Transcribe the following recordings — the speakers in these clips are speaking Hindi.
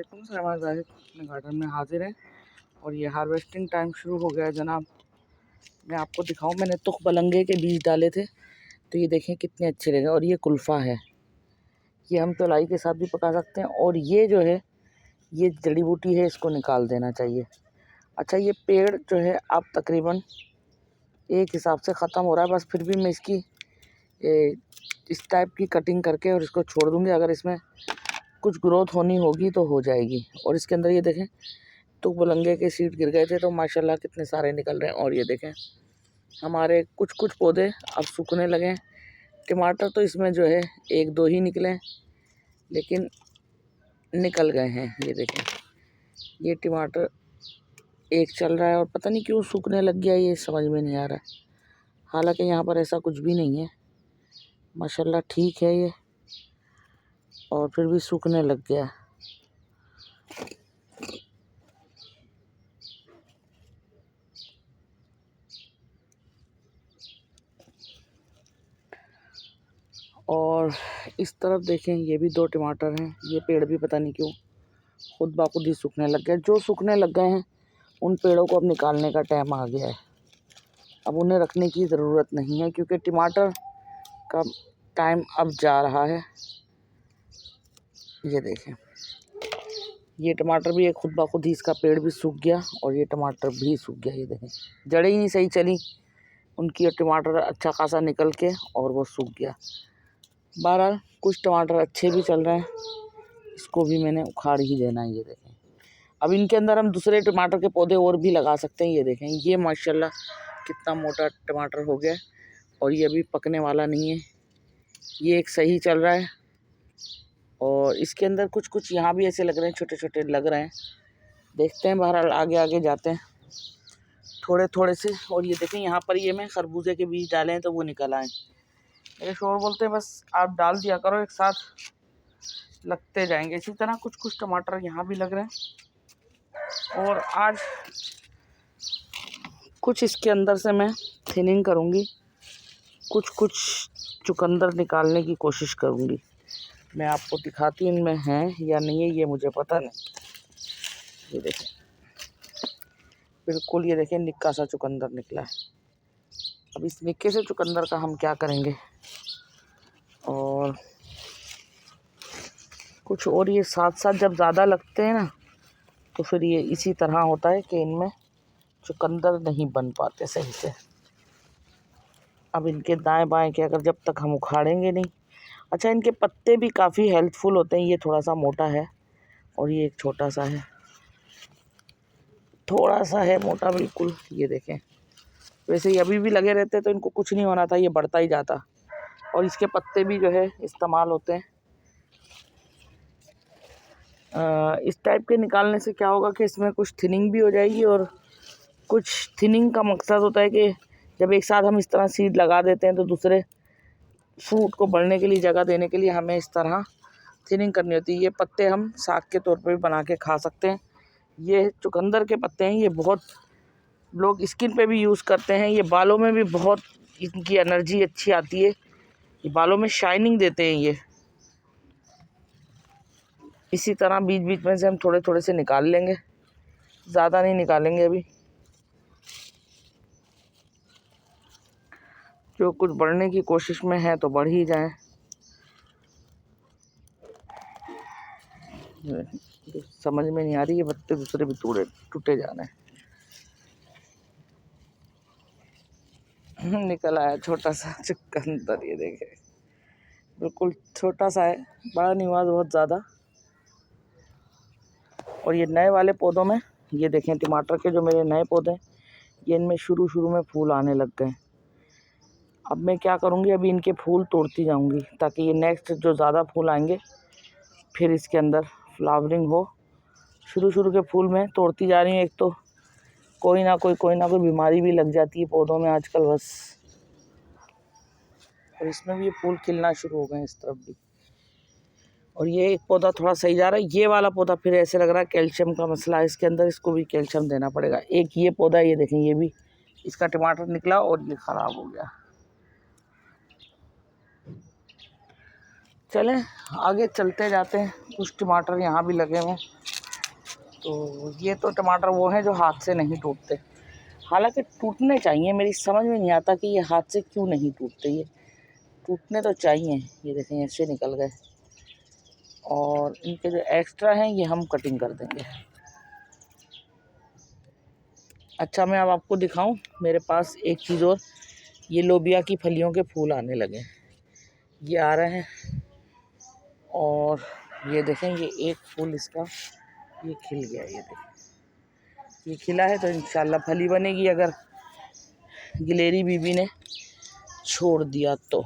अस्सलामुअलैकुम। सहमान जाहिद अपने गार्डन में हाजिर है और ये हार्वेस्टिंग टाइम शुरू हो गया है जनाब। मैं आपको दिखाऊं, मैंने तुख बलंगे के बीज डाले थे तो ये देखें कितने अच्छे लगे। और ये कुल्फ़ा है, ये हम तलाई के साथ भी पका सकते हैं। और ये जो है ये जड़ी बूटी है, इसको निकाल देना चाहिए। अच्छा, ये पेड़ जो है अब तकरीबन एक हिसाब से ख़त्म हो रहा है, बस फिर भी मैं इसकी इस टाइप की कटिंग करके और इसको छोड़ दूँगी। अगर इसमें कुछ ग्रोथ होनी होगी तो हो जाएगी। और इसके अंदर ये देखें तुख बलंगे के सीड गिर गए थे तो माशाल्लाह कितने सारे निकल रहे हैं। और ये देखें हमारे कुछ कुछ पौधे अब सूखने लगे हैं। टमाटर तो इसमें जो है एक दो ही निकले, लेकिन निकल गए हैं। ये देखें ये टमाटर एक चल रहा है और पता नहीं क्यों सूखने लग गया, ये समझ में नहीं आ रहा। हालांकि यहाँ पर ऐसा कुछ भी नहीं है, माशाल्लाह ठीक है ये, और फिर भी सूखने लग गया। और इस तरफ देखें ये भी दो टमाटर हैं। ये पेड़ भी पता नहीं क्यों खुद ब खुद ही सूखने लग गए। जो सूखने लग गए हैं उन पेड़ों को अब निकालने का टाइम आ गया है। अब उन्हें रखने की ज़रूरत नहीं है क्योंकि टमाटर का टाइम अब जा रहा है। ये देखें ये टमाटर भी एक खुद ब खुद ही, इसका पेड़ भी सूख गया और ये टमाटर भी सूख गया। ये देखें जड़ें ही नहीं सही चली उनकी, और टमाटर अच्छा खासा निकल के और वो सूख गया। बहरहाल कुछ टमाटर अच्छे भी चल रहे हैं, इसको भी मैंने उखाड़ ही देना है। ये देखें अब इनके अंदर हम दूसरे टमाटर के पौधे और भी लगा सकते हैं। ये देखें ये माशाल्लाह कितना मोटा टमाटर हो गया, और ये अभी पकने वाला नहीं है, ये एक सही चल रहा है। और इसके अंदर कुछ कुछ यहाँ भी ऐसे लग रहे हैं, छोटे छोटे लग रहे हैं। देखते हैं, बहरहाल आगे आगे जाते हैं थोड़े थोड़े से। और ये देखें यहाँ पर ये मैं खरबूजे के बीज डाले हैं तो वो निकल आए। मेरे शोर बोलते हैं बस आप डाल दिया करो, एक साथ लगते जाएंगे। इसी तरह कुछ कुछ टमाटर यहाँ भी लग रहे हैं। और आज कुछ इसके अंदर से मैं थिनिंग करूँगी, कुछ कुछ चुकंदर निकालने की कोशिश करूँगी। मैं आपको दिखाती हूँ इनमें हैं या नहीं है, ये मुझे पता नहीं। ये देखें बिल्कुल, ये देखें निक्का सा चुकंदर निकला है। अब इस निक्के से चुकंदर का हम क्या करेंगे। और कुछ और ये साथ साथ जब ज़्यादा लगते हैं ना तो फिर ये इसी तरह होता है कि इनमें चुकंदर नहीं बन पाते सही से। अब इनके दाएं बाएं के अगर जब तक हम उखाड़ेंगे नहीं। अच्छा, इनके पत्ते भी काफ़ी हेल्पफुल होते हैं। ये थोड़ा सा मोटा है और ये एक छोटा सा है, थोड़ा सा है मोटा बिल्कुल। ये देखें वैसे ही अभी भी लगे रहते तो इनको कुछ नहीं होना था, ये बढ़ता ही जाता। और इसके पत्ते भी जो है इस्तेमाल होते हैं। इस टाइप के निकालने से क्या होगा कि इसमें कुछ थिनिंग भी हो जाएगी, और कुछ थिनिंग का मकसद होता है कि जब एक साथ हम इस तरह सीड लगा देते हैं तो दूसरे फ्रूट को बढ़ने के लिए, जगह देने के लिए हमें इस तरह थिनिंग करनी होती है। ये पत्ते हम साग के तौर पर भी बना के खा सकते हैं। ये चुकंदर के पत्ते हैं, ये बहुत लोग स्किन पे भी यूज़ करते हैं। ये बालों में भी बहुत इनकी एनर्जी अच्छी आती है, ये बालों में शाइनिंग देते हैं ये। इसी तरह बीच बीच में से हम थोड़े थोड़े से निकाल लेंगे, ज़्यादा नहीं निकालेंगे अभी। जो कुछ बढ़ने की कोशिश में है तो बढ़ ही जाए। समझ में नहीं आ रही, ये पत्ते दूसरे भी टूटे जा रहे हैं। निकल आया छोटा सा चुकंदर, ये देखे बिल्कुल छोटा सा है, बड़ा नहीं हुआ बहुत ज़्यादा। और ये नए वाले पौधों में ये देखें टमाटर के जो मेरे नए पौधे हैं, ये इनमें शुरू में फूल आने लग गए। अब मैं क्या करूँगी, अभी इनके फूल तोड़ती जाऊँगी ताकि ये नेक्स्ट जो ज़्यादा फूल आएंगे फिर इसके अंदर फ्लावरिंग हो। शुरू के फूल में तोड़ती जा रही हूँ। एक तो कोई ना कोई बीमारी भी लग जाती है पौधों में आजकल बस। और इसमें भी ये फूल खिलना शुरू हो गए हैं इस तरफ भी। और ये एक पौधा थोड़ा सही जा रहा है, ये वाला पौधा फिर ऐसे लग रहा है कैल्शियम का मसला है इसके अंदर, इसको भी कैल्शियम देना पड़ेगा। एक ये पौधा ये देखें, ये भी इसका टमाटर निकला और ये ख़राब हो गया। चलें आगे चलते जाते हैं। कुछ टमाटर यहाँ भी लगे हुए हैं, तो ये तो टमाटर वो हैं जो हाथ से नहीं टूटते, हालांकि टूटने चाहिए। मेरी समझ में नहीं आता कि ये हाथ से क्यों नहीं टूटते, ये टूटने तो चाहिए। ये देखें ऐसे निकल गए, और इनके जो एक्स्ट्रा हैं ये हम कटिंग कर देंगे। अच्छा, मैं अब आपको दिखाऊं, मेरे पास एक चीज़ और, ये लोबिया की फलियों के फूल आने लगे, ये आ रहे हैं। और ये देखें, ये एक फूल इसका ये खिल गया, ये देखें ये खिला है, तो इंशाल्लाह फली बनेगी अगर गिलेरी बीबी ने छोड़ दिया तो,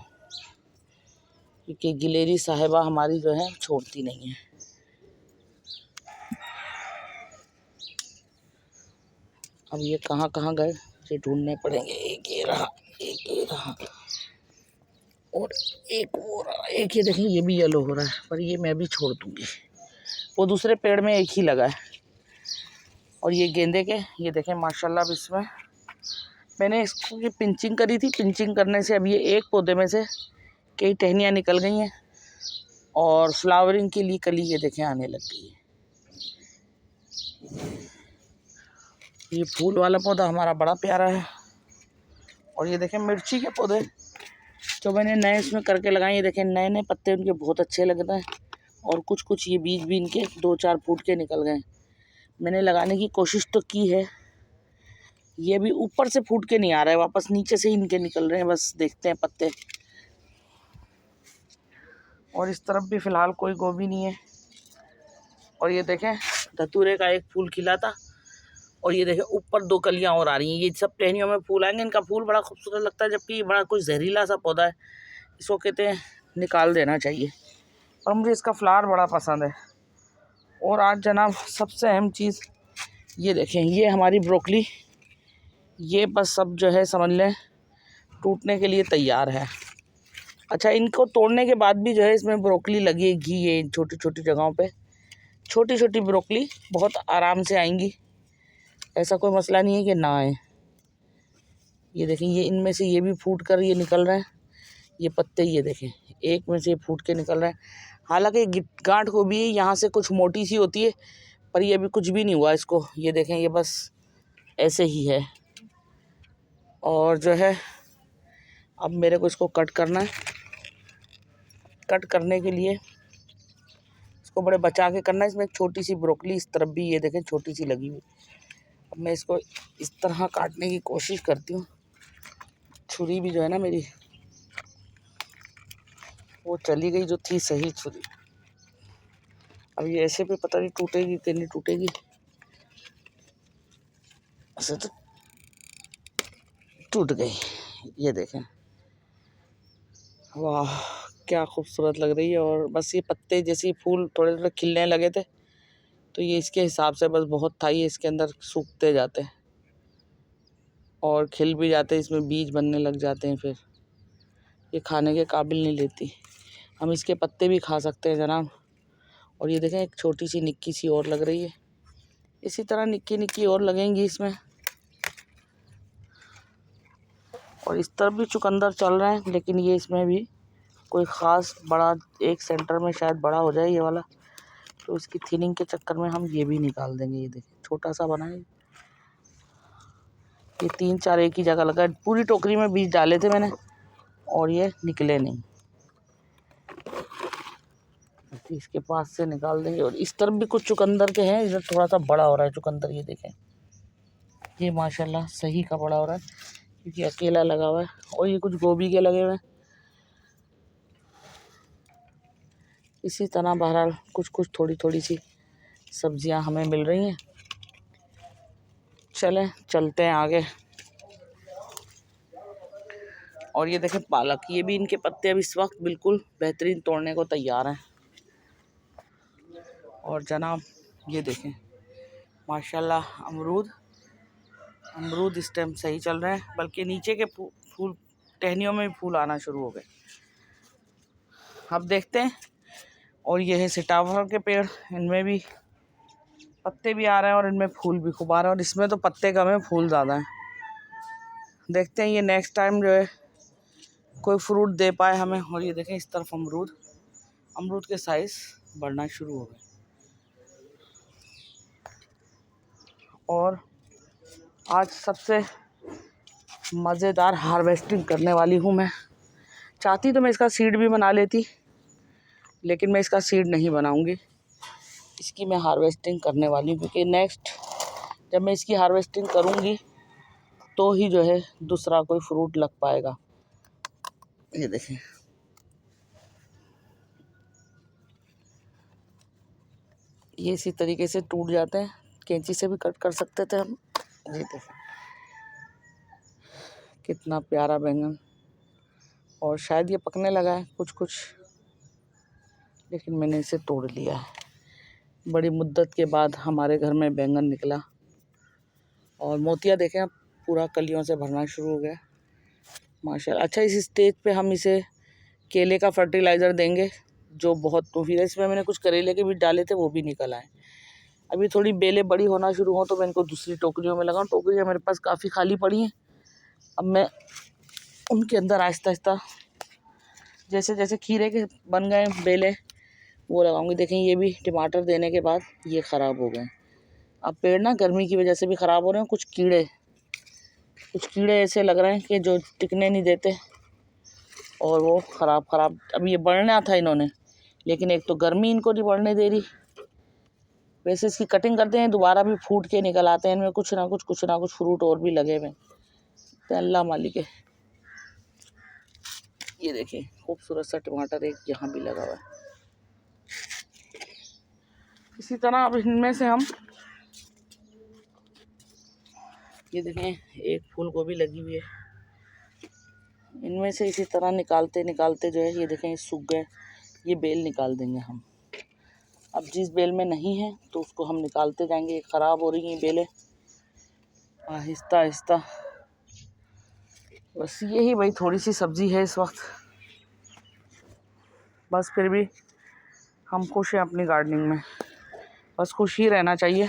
क्योंकि गिलेरी साहिबा हमारी जो है छोड़ती नहीं है। अब ये कहाँ कहाँ गए, ये ढूंढने पड़ेंगे। एक ये रहा, एक ये रहा, और एक वो रहा, एक ये देखें ये भी येलो हो रहा है, पर ये मैं भी छोड़ दूँगी, वो दूसरे पेड़ में एक ही लगा है। और ये गेंदे के, ये देखें माशाल्लाह, अब इसमें मैंने इसको ये पिंचिंग करी थी, पिंचिंग करने से अब ये एक पौधे में से कई टहनियाँ निकल गई हैं, और फ्लावरिंग के लिए कली ये देखें आने लग गई है। ये फूल वाला पौधा हमारा बड़ा प्यारा है। और ये देखें मिर्ची के पौधे जो मैंने नए इसमें करके लगाए, ये देखें नए नए पत्ते उनके बहुत अच्छे लग रहे हैं, और कुछ कुछ ये बीज भी इनके 2-4 फुट के निकल गए। मैंने लगाने की कोशिश तो की है, ये भी ऊपर से फूट के नहीं आ रहा है, वापस नीचे से ही इनके निकल रहे हैं, बस देखते हैं पत्ते। और इस तरफ भी फ़िलहाल कोई गोभी नहीं है। और ये देखें धतूरे का एक फूल खिला था, और ये देखें ऊपर 2 कलियां और आ रही हैं। ये सब टहनियों में फूल आएंगे, इनका फूल बड़ा खूबसूरत लगता है, जबकि बड़ा कोई जहरीला सा पौधा है, इसको कहते हैं निकाल देना चाहिए। और मुझे इसका फ्लावर बड़ा पसंद है। और आज जनाब सबसे अहम चीज़ ये देखें, ये हमारी ब्रोकली, ये बस सब जो है समझ लें टूटने के लिए तैयार है। अच्छा, इनको तोड़ने के बाद भी जो है इसमें ब्रोकली लगेगी, ये छोटी छोटी जगहों पे छोटी छोटी ब्रोकली बहुत आराम से आएंगी, ऐसा कोई मसला नहीं है कि ना आए। ये देखें, ये इनमें से ये भी फूट कर ये निकल रहे हैं, ये पत्ते ये देखें एक में से फूट के निकल रहे हैं। हालांकि गांठ को भी यहाँ से कुछ मोटी सी होती है, पर ये अभी कुछ भी नहीं हुआ इसको। ये देखें ये बस ऐसे ही है। और जो है अब मेरे को इसको कट करना है। कट करने के लिए इसको बड़े बचा के करना है। इसमें एक छोटी सी ब्रोकली इस तरफ भी ये देखें छोटी सी लगी हुई। अब मैं इसको इस तरह काटने की कोशिश करती हूँ। छुरी भी जो है ना मेरी वो चली गई जो थी सही छुरी। अब ये ऐसे भी पता नहीं टूटेगी कि नहीं टूटेगी, ऐसे तो टूट गई। ये देखें, वाह क्या खूबसूरत लग रही है। और बस ये पत्ते जैसे फूल थोड़े थोड़े खिलने लगे थे, तो ये इसके हिसाब से बस बहुत था, ये इसके अंदर सूखते जाते और खिल भी जाते, इसमें बीज बनने लग जाते हैं, फिर ये खाने के काबिल नहीं लेती। हम इसके पत्ते भी खा सकते हैं जनाब। और ये देखें एक छोटी सी निक्की सी और लग रही है, इसी तरह निक्की निक्की और लगेंगी इसमें। और इस तरफ भी चुकंदर चल रहे हैं, लेकिन ये इसमें भी कोई ख़ास बड़ा, एक सेंटर में शायद बड़ा हो जाए ये वाला, तो इसकी थिनिंग के चक्कर में हम ये भी निकाल देंगे। ये देखिए छोटा सा बना है, ये 3-4 एक ही जगह लगा है। पूरी टोकरी में बीज डाले थे मैंने और ये निकले नहीं, इसके पास से निकाल देंगे। और इस तरफ भी कुछ चुकंदर के हैं, इधर थोड़ा सा बड़ा हो रहा है चुकंदर। ये देखें ये माशाल्लाह सही का बड़ा हो रहा है, क्योंकि अकेला लगा हुआ है। और ये कुछ गोभी के लगे हुए हैं। इसी तरह बहरहाल कुछ कुछ थोड़ी थोड़ी सी सब्जियां हमें मिल रही हैं। चलें चलते हैं आगे। और ये देखें पालक, ये भी इनके पत्ते अब इस वक्त बिल्कुल बेहतरीन तोड़ने को तैयार हैं। और जनाब ये देखें माशाल्लाह अमरूद इस टाइम सही चल रहे हैं, बल्कि नीचे के फूल टहनियों में भी फूल आना शुरू हो गए। अब देखते हैं। और ये है सीताफल के पेड़, इनमें भी पत्ते भी आ रहे हैं और इनमें फूल भी खूब आ रहे हैं। और इसमें तो पत्ते कम है, फूल ज़्यादा हैं। देखते हैं ये नेक्स्ट टाइम जो है कोई फ्रूट दे पाए हमें। और ये देखें इस तरफ अमरूद के साइज़ बढ़ना शुरू हो गए। और आज सबसे मज़ेदार हार्वेस्टिंग करने वाली हूँ मैं। चाहती तो मैं इसका सीड भी बना लेती, लेकिन मैं इसका सीड नहीं बनाऊँगी। इसकी मैं हार्वेस्टिंग करने वाली हूँ, क्योंकि नेक्स्ट जब मैं इसकी हार्वेस्टिंग करूँगी तो ही जो है दूसरा कोई फ्रूट लग पाएगा। ये देखें, ये इसी तरीके से टूट जाते हैं, कैंची से भी कट कर सकते थे हम। ये देखें कितना प्यारा बैंगन, और शायद ये पकने लगा है कुछ कुछ, लेकिन मैंने इसे तोड़ लिया है। बड़ी मुद्दत के बाद हमारे घर में बैंगन निकला, और मोतिया देखें अब पूरा कलियों से भरना शुरू हो गया माशाल्लाह। अच्छा, इस स्टेज पे हम इसे केले का फर्टिलाइज़र देंगे, जो बहुत मुफीद है। इसमें मैंने कुछ करेले के भी डाले थे, वो भी निकल आए। अभी थोड़ी बेलें बड़ी होना शुरू हो तो मैं इनको दूसरी टोकरियों में लगाऊँ। टोकरियाँ मेरे पास काफ़ी खाली पड़ी हैं, अब मैं उनके अंदर आहिस्ता आहिस्ता जैसे जैसे खीरे के बन गए बेलें वो लगाऊंगी। देखें, ये भी टमाटर देने के बाद ये ख़राब हो गए। अब पेड़ ना गर्मी की वजह से भी ख़राब हो रहे हैं। कुछ कीड़े ऐसे लग रहे हैं कि जो टिकने नहीं देते, और वो ख़राब। अब ये बढ़ना था इन्होंने, लेकिन एक तो गर्मी इनको नहीं बढ़ने दे रही। वैसे इसकी कटिंग करते हैं, दोबारा भी फूट के निकल आते हैं। इनमें कुछ ना कुछ फ्रूट और भी लगे हुए तो अल्लाह मालिक है। ये देखें खूबसूरत सा टमाटर एक यहाँ भी लगा हुआ है। इसी तरह अब इनमें से हम, ये देखें एक फूल गोभी लगी हुई है, इनमें से इसी तरह निकालते निकालते जो है ये देखें सूख गए। ये बेल निकाल देंगे हम। अब जिस बेल में नहीं है तो उसको हम निकालते जाएंगे। ख़राब हो रही हैं बेलें आहिस्ता आहिस्ता। बस यही भाई थोड़ी सी सब्ज़ी है इस वक्त, बस फिर भी हम खुश हैं अपनी गार्डनिंग में। बस खुश ही रहना चाहिए।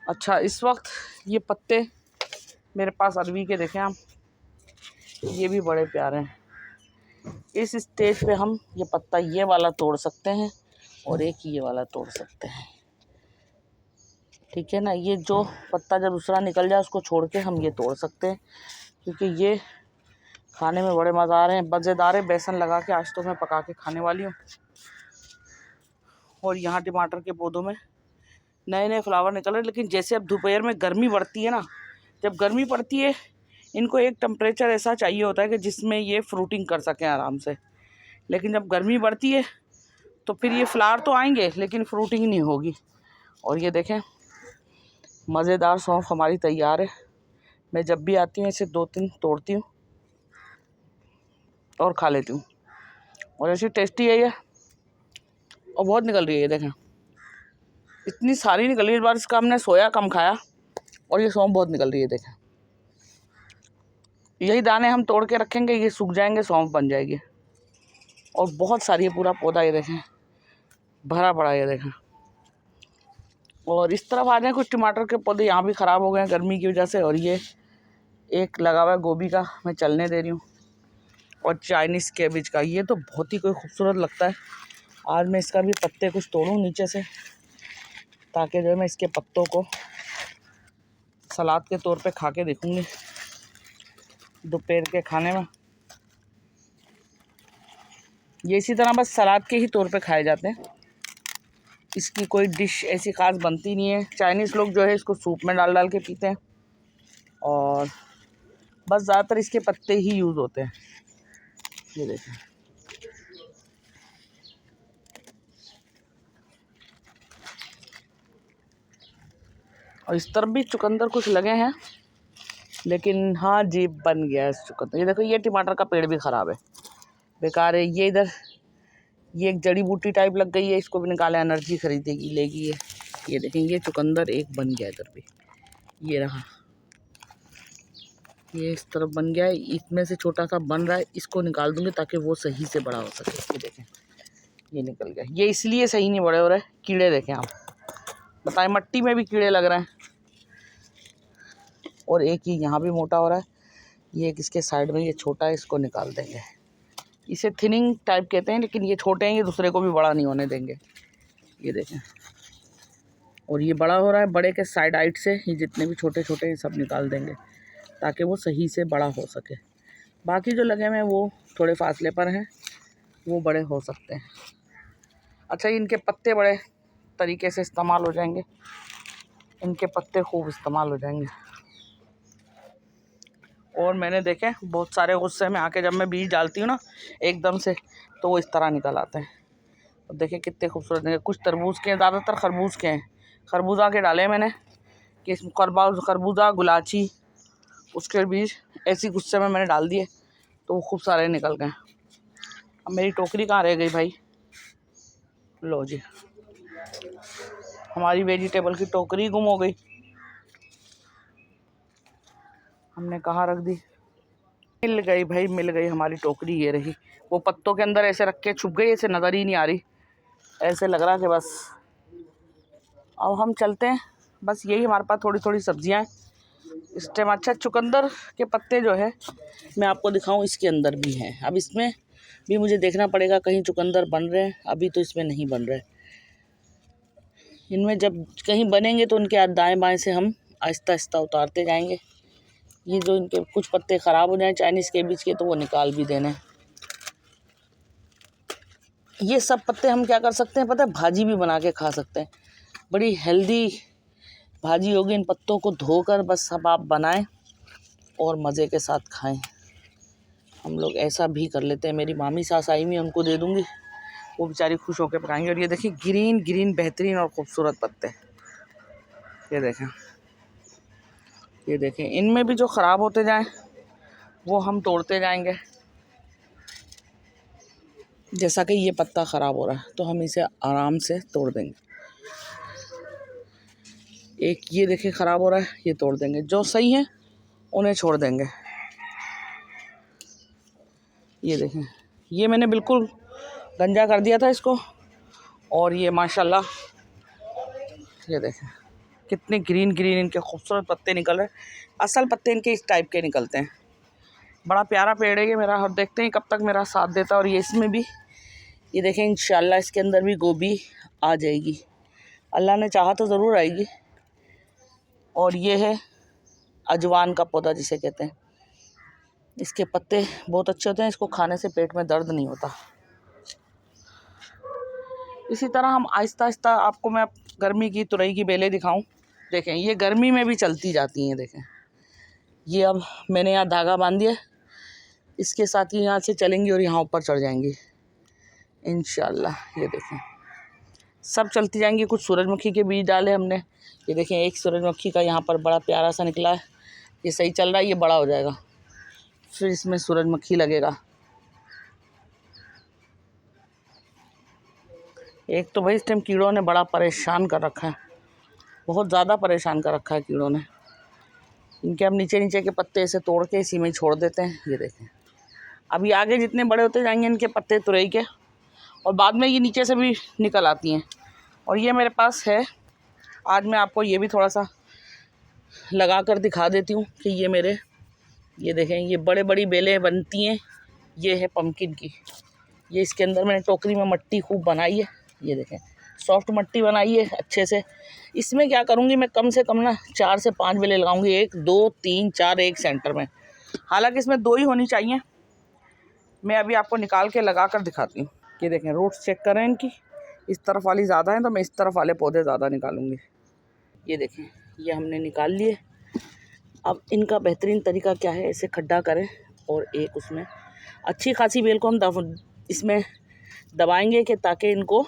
अच्छा, इस वक्त ये पत्ते मेरे पास अरवी के देखें आप, ये भी बड़े प्यारे हैं। इस स्टेज पे हम ये पत्ता ये वाला तोड़ सकते हैं, और एक ये वाला तोड़ सकते हैं, ठीक है ना। ये जो पत्ता जब दूसरा निकल जाए उसको छोड़ के हम ये तोड़ सकते हैं, क्योंकि ये खाने में बड़े मज़ा आ रहे हैं। मज़ेदार है, बेसन लगा के आज तो मैं पका के खाने वाली हूँ। और यहाँ टमाटर के पौधों में नए नए फ्लावर निकल रहे हैं। लेकिन जैसे अब दोपहर में गर्मी बढ़ती है ना, जब गर्मी पड़ती है इनको एक टेम्परेचर ऐसा चाहिए होता है कि जिसमें ये फ्रूटिंग कर सकें आराम से। लेकिन जब गर्मी बढ़ती है तो फिर ये फ्लावर तो आएंगे लेकिन फ्रूटिंग नहीं होगी। और ये देखें मज़ेदार सौंफ हमारी तैयार है। मैं जब भी आती हूँ इसे 2-3 तोड़ती हूँ और खा लेती हूँ, और ऐसी टेस्टी है ये, और बहुत निकल रही है। ये देखें इतनी सारी निकल रही है। इस बार इसका हमने सोया कम खाया, और ये सौंफ बहुत निकल रही है। देखें यही दाने हम तोड़ के रखेंगे, ये सूख जाएंगे, सौंफ बन जाएगी। और बहुत सारी है पूरा पौधा, ये देखें भरा पड़ा है। ये देखें, और इस तरफ आ जाए कुछ टमाटर के पौधे यहाँ भी ख़राब हो गए हैं गर्मी की वजह से। और ये एक लगा हुआ है गोभी का, मैं चलने दे रही हूँ, और चाइनीज़ कैबेज का। ये तो बहुत ही कोई खूबसूरत लगता है। आज मैं इसका भी पत्ते कुछ तोड़ूँ नीचे से, ताकि जो है मैं इसके पत्तों को सलाद के तौर पे खा के देखूँगी दोपहर के खाने में। ये इसी तरह बस सलाद के ही तौर पे खाए जाते हैं, इसकी कोई डिश ऐसी ख़ास बनती नहीं है। चाइनीज़ लोग जो है इसको सूप में डाल के पीते हैं, और बस ज़्यादातर इसके पत्ते ही यूज़ होते हैं। ये देखें और इस तरफ भी चुकंदर कुछ लगे हैं, लेकिन हाँ जी बन गया है चुकंदर। ये देखो ये टमाटर का पेड़ भी ख़राब है, बेकार है। ये इधर ये एक जड़ी बूटी टाइप लग गई है, इसको भी निकाले, एनर्जी खरीदेगी लेगी ये देखें ये चुकंदर एक बन गया इधर भी, ये रहा, ये इस तरफ बन गया है। इसमें से छोटा सा बन रहा है, इसको निकाल दूंगी ताकि वो सही से बड़ा हो सके। ये देखें ये निकल गया। ये इसलिए सही नहीं बड़े हो रहे, कीड़े देखें आप, बताएं मट्टी में भी कीड़े लग रहे हैं। और एक ही यहाँ भी मोटा हो रहा है, ये एक इसके साइड में ये छोटा है, इसको निकाल देंगे। इसे थिनिंग टाइप कहते हैं, लेकिन ये छोटे हैं, ये दूसरे को भी बड़ा नहीं होने देंगे। ये देखें, और ये बड़ा हो रहा है, बड़े के साइड आइट से ये जितने भी छोटे छोटे हैं सब निकाल देंगे ताकि वो सही से बड़ा हो सके। बाकी जो लगे हुए हैं वो थोड़े फासले पर हैं, वो बड़े हो सकते हैं। अच्छा, इनके पत्ते बड़े तरीके से इस्तेमाल हो जाएंगे, इनके पत्ते खूब इस्तेमाल हो जाएंगे। और मैंने देखे बहुत सारे गुस्से में आके जब मैं बीज डालती हूँ ना एकदम से, तो वो इस तरह निकल आते हैं। अब देखें कितने खूबसूरत हैं। कुछ तरबूज के हैं, ज़्यादातर खरबूज के हैं। खरबूजा के डाले मैंने कि खरबूजा गुलाची, उसके बीज ऐसी गुस्से में मैंने डाल दिए तो वो खूब सारे निकल गए। अब मेरी टोकरी कहाँ रह गई भाई? लो जी, हमारी वेजिटेबल की टोकरी गुम हो गई, हमने कहाँ रख दी? मिल गई भाई, मिल गई हमारी टोकरी, ये रही। वो पत्तों के अंदर ऐसे रख के छुप गई, ऐसे नज़र ही नहीं आ रही, ऐसे लग रहा कि बस। अब हम चलते हैं, बस यही हमारे पास थोड़ी थोड़ी सब्जियां हैं इस टाइम। अच्छा, चुकंदर के पत्ते जो है मैं आपको दिखाऊं, इसके अंदर भी हैं। अब इसमें भी मुझे देखना पड़ेगा कहीं चुकंदर बन रहे हैं, अभी तो इसमें नहीं बन रहे। इनमें जब कहीं बनेंगे तो उनके दाएं बाएं से हम आहिस्ता आहिस्ता उतारते जाएंगे। ये जो इनके कुछ पत्ते ख़राब हो जाएं चाइनीज़ केबेज के, तो वो निकाल भी देने। ये सब पत्ते हम क्या कर सकते हैं पता है? भाजी भी बना के खा सकते हैं, बड़ी हेल्दी भाजी होगी। इन पत्तों को धोकर बस सब आप बनाएं और मज़े के साथ खाएं। हम लोग ऐसा भी कर लेते हैं। मेरी मामी सास आई हुई है, उनको दे दूँगी, वो बेचारी खुश होकर पकाएंगे। और ये देखिए ग्रीन ग्रीन बेहतरीन और ख़ूबसूरत पत्ते, ये देखें, ये देखें। इनमें भी जो ख़राब होते जाएं वो हम तोड़ते जाएंगे। जैसा कि ये पत्ता ख़राब हो रहा है तो हम इसे आराम से तोड़ देंगे। एक ये देखें ख़राब हो रहा है, ये तोड़ देंगे। जो सही है उन्हें छोड़ देंगे। ये देखें, ये मैंने बिल्कुल गंजा कर दिया था इसको, और ये माशाल्लाह ये देखें कितने ग्रीन ग्रीन इनके खूबसूरत पत्ते निकल रहे हैं। असल पत्ते इनके इस टाइप के निकलते हैं। बड़ा प्यारा पेड़ है ये मेरा, और देखते हैं कब तक मेरा साथ देता है। और ये इसमें भी ये देखें इंशाल्लाह इसके अंदर भी गोभी आ जाएगी, अल्लाह ने चाहा तो ज़रूर आएगी। और ये है अजवान का पौधा जिसे कहते हैं। इसके पत्ते बहुत अच्छे होते हैं, इसको खाने से पेट में दर्द नहीं होता। इसी तरह हम आहिस्ता आहिस्ता, आपको मैं गर्मी की तुरई की बेलें दिखाऊं। देखें ये गर्मी में भी चलती जाती हैं। देखें ये अब मैंने यहाँ धागा बांध दिया, इसके साथ ही यहाँ से चलेंगी और यहाँ ऊपर चढ़ जाएंगी इंशाल्लाह। ये देखें सब चलती जाएंगी। कुछ सूरजमुखी के बीज डाले हमने, ये देखें एक सूरजमुखी का यहाँ पर बड़ा प्यारा सा निकला है। ये सही चल रहा है, ये बड़ा हो जाएगा फिर इसमें सूरजमुखी लगेगा। एक तो भाई इस टाइम कीड़ों ने बड़ा परेशान कर रखा है, बहुत ज़्यादा परेशान कर रखा है कीड़ों ने। इनके हम नीचे नीचे के पत्ते ऐसे तोड़ के इसी में ही छोड़ देते हैं। ये देखें अभी आगे जितने बड़े होते जाएंगे इनके पत्ते तुरई के, और बाद में ये नीचे से भी निकल आती हैं। और ये मेरे पास है, आज मैं आपको ये भी थोड़ा सा लगा कर दिखा देती हूँ कि ये मेरे, ये देखें ये बड़े बड़ी बेलें बनती हैं। ये है पम्पकिन की, ये इसके अंदर मैंने टोकरी में मट्टी खूब बनाई है। ये देखें सॉफ्ट मट्टी बनाई है अच्छे से। इसमें क्या करूँगी मैं, कम से कम ना 4 से 5 बेलें लगाऊंगी, 1 2 3 4 एक सेंटर में। हालांकि इसमें 2 ही होनी चाहिए। मैं अभी आपको निकाल के लगा कर दिखाती हूँ। ये देखें रूट्स चेक करें इनकी, इस तरफ वाली ज़्यादा हैं तो मैं इस तरफ वाले पौधे ज़्यादा निकालूंगी। ये देखें ये हमने निकाल लिए। अब इनका बेहतरीन तरीका क्या है, ऐसे खड्डा करें और एक उसमें अच्छी खासी बेल को हम इसमें दबाएंगे कि ताकि इनको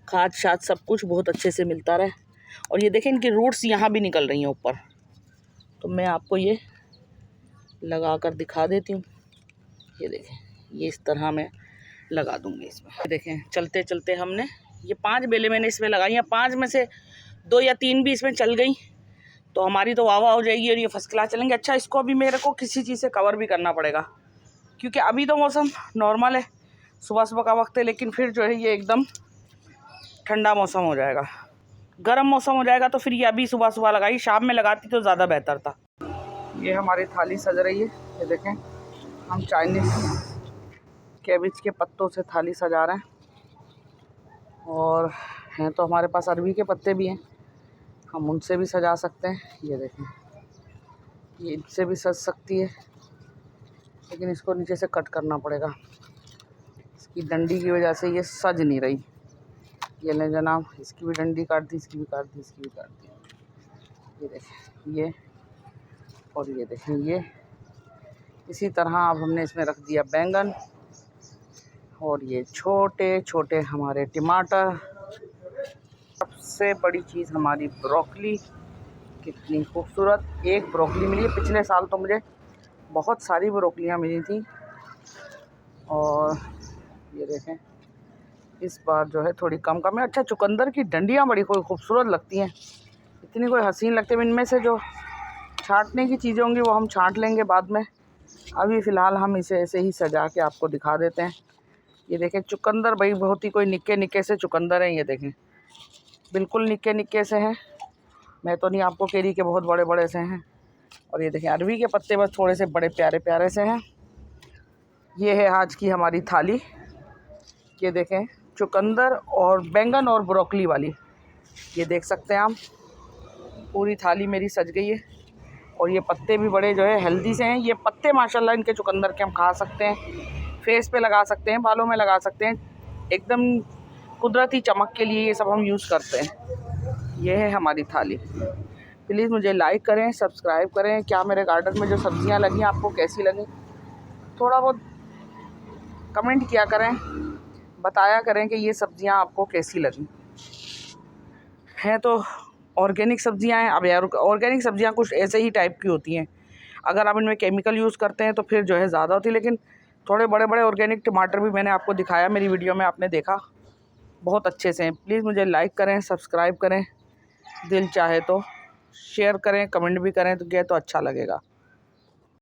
खाद शाद सब कुछ बहुत अच्छे से मिलता रहे। और ये देखें इनकी रूट्स यहाँ भी निकल रही हैं ऊपर, तो मैं आपको ये लगा कर दिखा देती हूँ। ये देखें ये इस तरह मैं लगा दूँगी इसमें। देखें चलते चलते हमने ये 5 बेलें मैंने इसमें लगाई हैं। 5 में से 2 या 3 भी इसमें चल गई तो हमारी तो वाह वाह हो जाएगी और ये फर्स्ट क्लास चलेंगे। अच्छा इसको अभी मेरे को किसी चीज़ से कवर भी करना पड़ेगा, क्योंकि अभी तो मौसम नॉर्मल है, सुबह सुबह का वक्त है, लेकिन फिर जो है ये एकदम ठंडा मौसम हो जाएगा, गर्म मौसम हो जाएगा। तो फिर ये अभी सुबह सुबह लगाई, शाम में लगाती तो ज़्यादा बेहतर था। ये हमारी थाली सज रही है। ये देखें हम चाइनीज़ कैबेज के पत्तों से थाली सजा रहे हैं, और हैं तो हमारे पास अरबी के पत्ते भी हैं। हम उनसे भी सजा सकते हैं। ये देखें, ये इनसे भी सज सकती है, लेकिन इसको नीचे से कट करना पड़ेगा। इसकी डंडी की वजह से ये सज नहीं रही। ये लें जनाब, इसकी भी डंडी काट दी, इसकी भी काट दी, इसकी भी काट दी। ये देखें, ये और ये देखें, ये इसी तरह अब हमने इसमें रख दिया बैंगन, और ये छोटे छोटे हमारे टमाटर। सबसे बड़ी चीज़ हमारी ब्रोकली, कितनी खूबसूरत एक ब्रोकली मिली है। पिछले साल तो मुझे बहुत सारी ब्रोकलियाँ मिली थी, और ये देखें इस बार जो है थोड़ी कम कम है। अच्छा, चुकंदर की डंडियाँ बड़ी खूबसूरत लगती हैं, इतनी कोई हसीन लगती है। इनमें से जो छाँटने की चीज़ें होंगी वो हम छाँट लेंगे बाद में। अभी फ़िलहाल हम इसे ऐसे ही सजा के आपको दिखा देते हैं। ये देखें चुकंदर, भाई बहुत ही कोई निक्के निक्के से चुकंदर हैं। ये देखें बिल्कुल निक्के निक्के से हैं, मैं तो नहीं आपको कह रही कि बहुत बड़े बड़े से हैं। और ये देखें अरवी के पत्ते बस थोड़े से बड़े प्यारे प्यारे से हैं। ये है आज की हमारी थाली। ये देखें चुकंदर और बैंगन और ब्रोकली वाली, ये देख सकते हैं आप, पूरी थाली मेरी सज गई है। और ये पत्ते भी बड़े जो है हेल्दी से हैं। ये पत्ते माशाल्लाह इनके चुकंदर के हम खा सकते हैं, फेस पे लगा सकते हैं, बालों में लगा सकते हैं, एकदम कुदरती चमक के लिए ये सब हम यूज़ करते हैं। ये है हमारी थाली। प्लीज़ मुझे लाइक करें, सब्सक्राइब करें। क्या मेरे गार्डन में जो सब्ज़ियाँ लगी आपको कैसी लगी, थोड़ा बहुत कमेंट किया करें, बताया करें कि ये सब्ज़ियाँ आपको कैसी लगी हैं। तो ऑर्गेनिक सब्ज़ियाँ हैं। अब यार ऑर्गेनिक सब्ज़ियाँ कुछ ऐसे ही टाइप की होती हैं, अगर आप इनमें केमिकल यूज़ करते हैं तो फिर जो है ज़्यादा होती है। लेकिन थोड़े बड़े बड़े ऑर्गेनिक टमाटर भी मैंने आपको दिखाया, मेरी वीडियो में आपने देखा, बहुत अच्छे से हैं। प्लीज़ मुझे लाइक करें, सब्सक्राइब करें, दिल चाहे तो शेयर करें, कमेंट भी करें तो क्या तो अच्छा लगेगा।